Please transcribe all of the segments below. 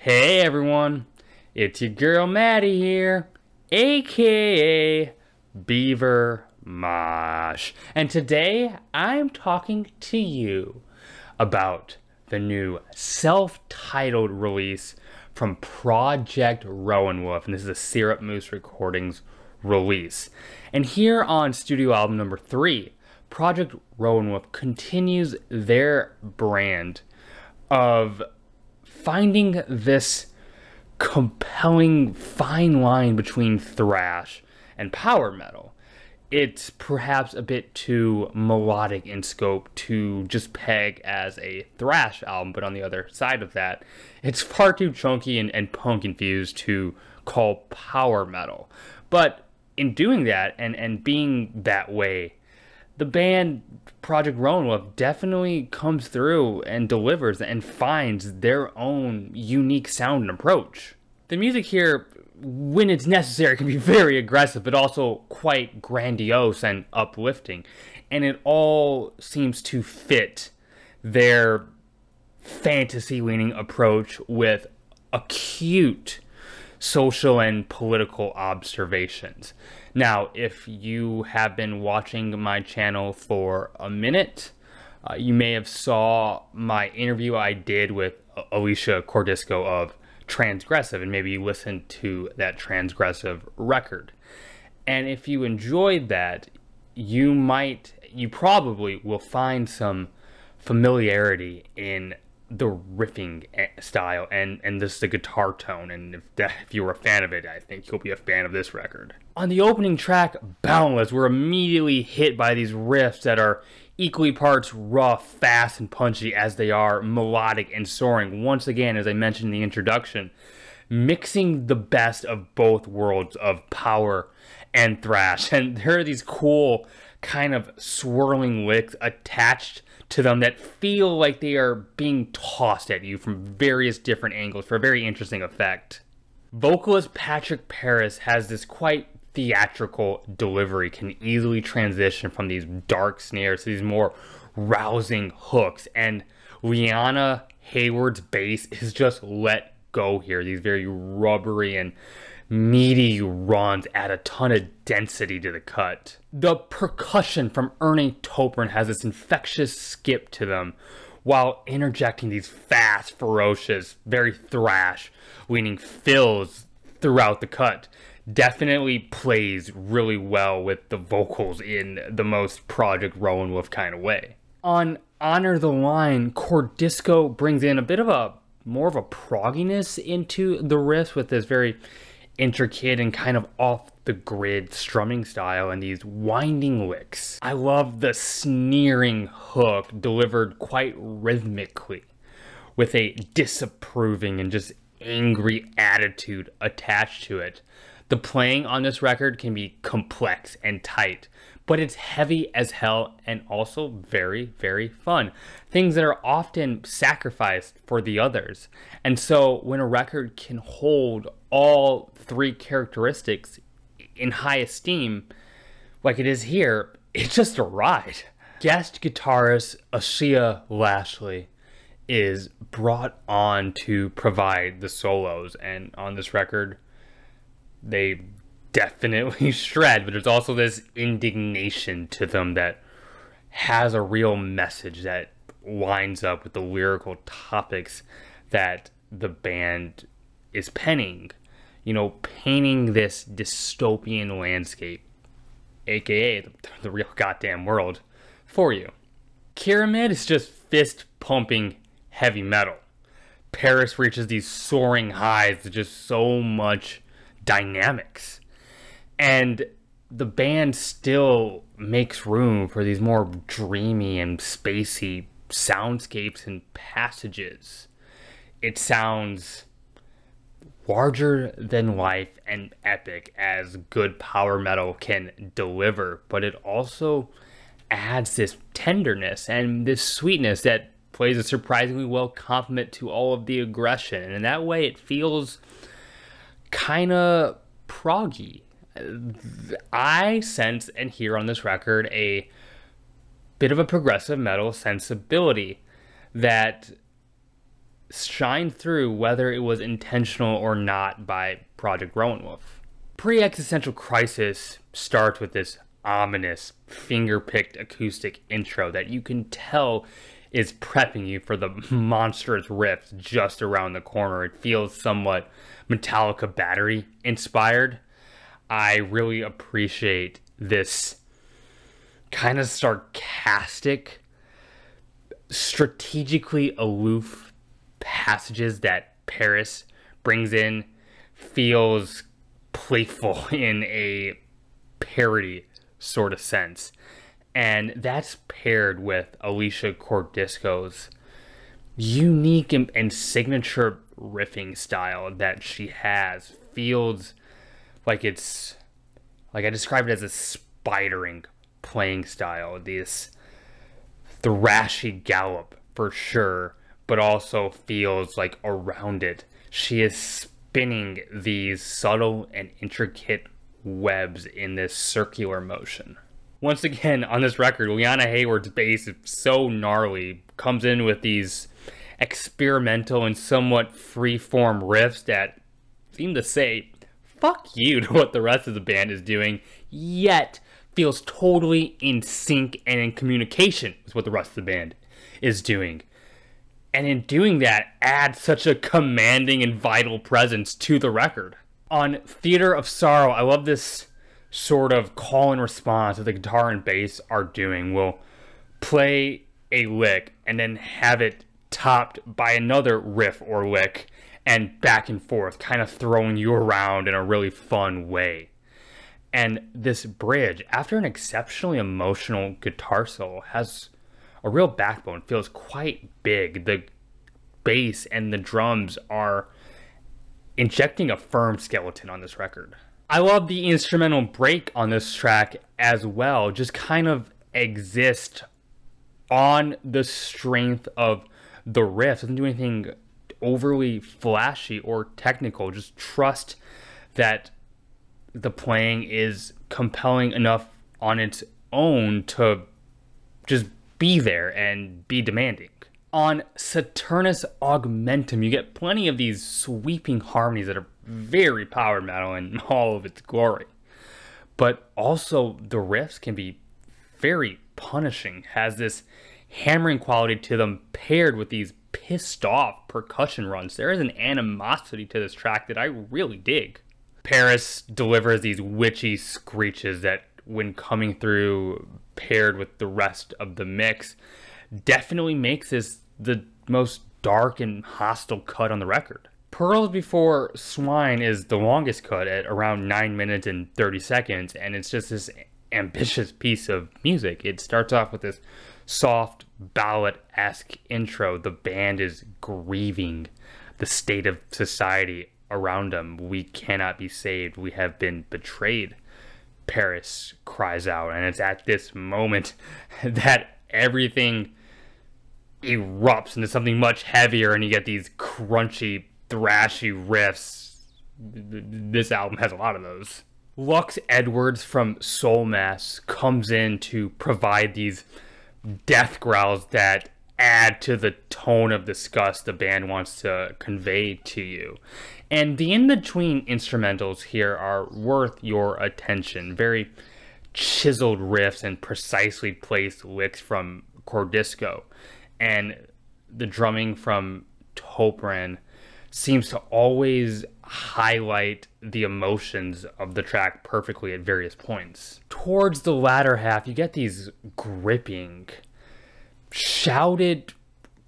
Hey everyone, it's your girl Maddie here, aka Beaver Mosh, and today I'm talking to you about the new self-titled release from Project Rowan Wolf, and this is a Syrup Moose Recordings release. And here on studio album number 3, Project Rowan Wolf continues their brand of finding this compelling fine line between thrash and power metal. It's perhaps a bit too melodic in scope to just peg as a thrash album, but on the other side of that, it's far too chunky and punk infused to call power metal. But in doing that and being that way, the band Project Rowan Wolf definitely comes through and delivers and finds their own unique sound and approach. The music here, when it's necessary, can be very aggressive, but also quite grandiose and uplifting. And it all seems to fit their fantasy-leaning approach with acute social and political observations. Now, if you have been watching my channel for a minute, you may have saw my interview I did with Alicia Cordisco of Transgressive, and maybe you listened to that Transgressive record. And if you enjoyed that, you probably will find some familiarity in the riffing style and this the guitar tone, and if you were a fan of it, I think you'll be a fan of this record. On the opening track, Boundless, we're immediately hit by these riffs that are equally parts rough, fast, and punchy as they are melodic and soaring. Once again, as I mentioned in the introduction, mixing the best of both worlds of power and thrash. And there are these cool kind of swirling licks attached to them that feel like they are being tossed at you from various different angles for a very interesting effect. Vocalist Patrick Paris has this quite theatrical delivery, can easily transition from these dark snares to these more rousing hooks, and Liana Hayward's bass is just let go here. These very rubbery and meaty runs add a ton of density to the cut. The percussion from Ernie Topran has this infectious skip to them while interjecting these fast, ferocious, very thrash-leaning fills throughout the cut. Definitely plays really well with the vocals in the most Project Rowan Wolf kind of way. On Honor the Line, Cordisco brings in a bit of more of a progginess into the riffs with this very intricate and kind of off the grid strumming style and these winding licks. I love the sneering hook delivered quite rhythmically with a disapproving and just angry attitude attached to it. The playing on this record can be complex and tight, but it's heavy as hell and also very, very fun. Things that are often sacrificed for the others. And so when a record can hold all three characteristics in high esteem, like it is here, it's just a ride. Guest guitarist Ashia Lashley is brought on to provide the solos, and on this record, they definitely shred, but there's also this indignation to them that has a real message that lines up with the lyrical topics that the band is penning. You know, painting this dystopian landscape, aka the real goddamn world, for you. Pyramid is just fist-pumping heavy metal. Paris reaches these soaring highs with just so much dynamics. And the band still makes room for these more dreamy and spacey soundscapes and passages. It sounds larger than life and epic as good power metal can deliver, but it also adds this tenderness and this sweetness that plays a surprisingly well complement to all of the aggression. And in that way, it feels kind of proggy. I sense and hear on this record a bit of a progressive metal sensibility that shine through whether it was intentional or not by Project Rowan Wolf. Preexistential Crisis starts with this ominous, finger-picked acoustic intro that you can tell is prepping you for the monstrous riff just around the corner. It feels somewhat Metallica Battery inspired. I really appreciate this kind of sarcastic, strategically aloof passages that Paris brings in. Feels playful in a parody sort of sense. And that's paired with Alicia Cordisco's unique and signature riffing style that she has. Feels like it's, like I described it as a spidering playing style. This thrashy gallop for sure, but also feels like around it she is spinning these subtle and intricate webs in this circular motion. Once again, on this record, Leanna Hayward's bass is so gnarly, comes in with these experimental and somewhat free-form riffs that seem to say, fuck you to what the rest of the band is doing, yet feels totally in sync and in communication with what the rest of the band is doing. And in doing that, adds such a commanding and vital presence to the record. On Theater of Sorrow, I love this sort of call and response that the guitar and bass are doing. We'll play a lick and then have it topped by another riff or lick and back and forth, kind of throwing you around in a really fun way. And this bridge, after an exceptionally emotional guitar solo, has a real backbone, feels quite big. The bass and the drums are injecting a firm skeleton on this record. I love the instrumental break on this track as well, just kind of exist on the strength of the riff. Doesn't do anything overly flashy or technical, just trust that the playing is compelling enough on its own to just be there and be demanding. On Saturnus Augmentum, you get plenty of these sweeping harmonies that are very power metal in all of its glory. But also the riffs can be very punishing, has this hammering quality to them paired with these pissed off percussion runs. There is an animosity to this track that I really dig. Paris delivers these witchy screeches that, when coming through paired with the rest of the mix, definitely makes this the most dark and hostile cut on the record. Pearls Before Swine is the longest cut at around 9 minutes and 30 seconds, and it's just this ambitious piece of music. It starts off with this soft ballad-esque intro. The band is grieving the state of society around them. We cannot be saved. We have been betrayed, Paris cries out. And it's at this moment that everything erupts into something much heavier, and you get these crunchy, thrashy riffs. This album has a lot of those. Lux Edwards from Soul Mass comes in to provide these death growls that add to the tone of disgust the band wants to convey to you. And the in-between instrumentals here are worth your attention. Very chiseled riffs and precisely placed licks from Cordisco. And the drumming from Topran seems to always highlight the emotions of the track perfectly at various points. Towards the latter half, you get these gripping, shouted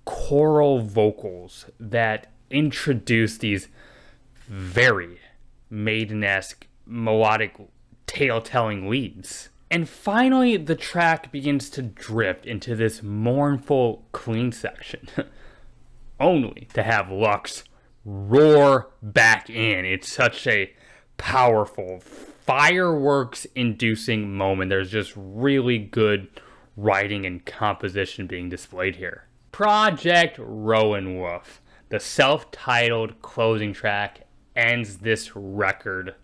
choral vocals that introduce these very Maiden-esque melodic tale-telling leads. And finally, the track begins to drift into this mournful clean section, only to have Lux roar back in. It's such a powerful, fireworks-inducing moment. There's just really good writing and composition being displayed here. Project Rowan Wolf, the self-titled closing track, ends this record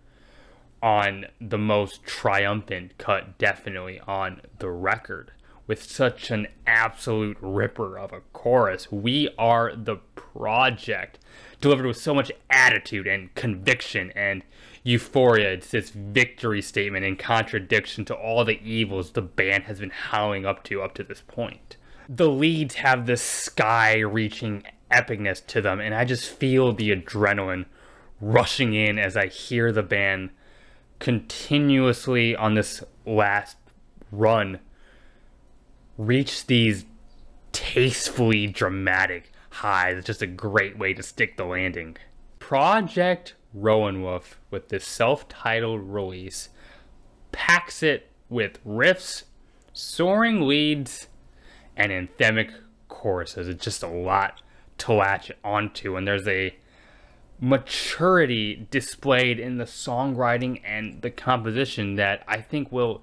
on the most triumphant cut definitely on the record, with such an absolute ripper of a chorus. We Are the Project, delivered with so much attitude and conviction and euphoria. It's this victory statement in contradiction to all the evils the band has been howling up to this point. The leads have this sky-reaching epicness to them, and I just feel the adrenaline rushing in as I hear the band continuously on this last run reach these tastefully dramatic highs. It's just a great way to stick the landing. Project Rowan Wolf, with this self-titled release, packs it with riffs, soaring leads, and anthemic choruses. It's just a lot to latch onto, and there's a maturity displayed in the songwriting and the composition that I think will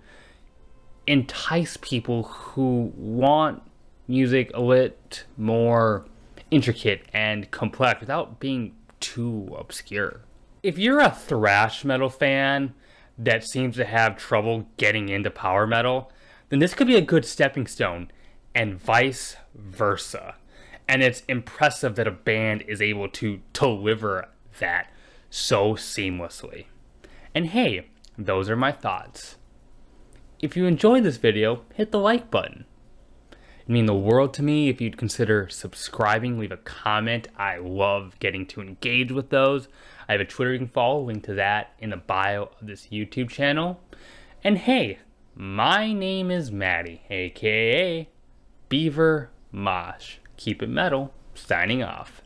entice people who want music a lit more intricate and complex without being too obscure. If you're a thrash metal fan that seems to have trouble getting into power metal, then this could be a good stepping stone, and vice versa. And it's impressive that a band is able to deliver that so seamlessly. And hey, those are my thoughts. If you enjoyed this video, hit the like button. It'd mean the world to me if you'd consider subscribing, leave a comment. I love getting to engage with those. I have a Twitter you can follow, link to that in the bio of this YouTube channel. And hey, my name is Maddie, aka Beaver Mosh. Keep it metal, signing off.